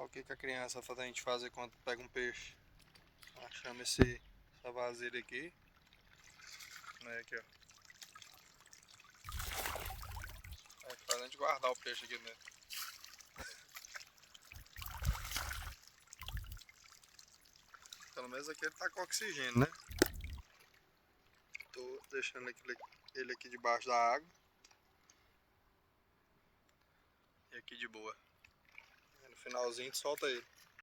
Olha o que a criança faz a gente fazer quando pega um peixe. Achamos essa vasilha aqui. Aqui, ó. Aí faz a gente guardar o peixe aqui dentro. Pelo menos aqui ele tá com oxigênio, né? Tô deixando ele aqui debaixo da água. E aqui de boa. E no finalzinho solta ele.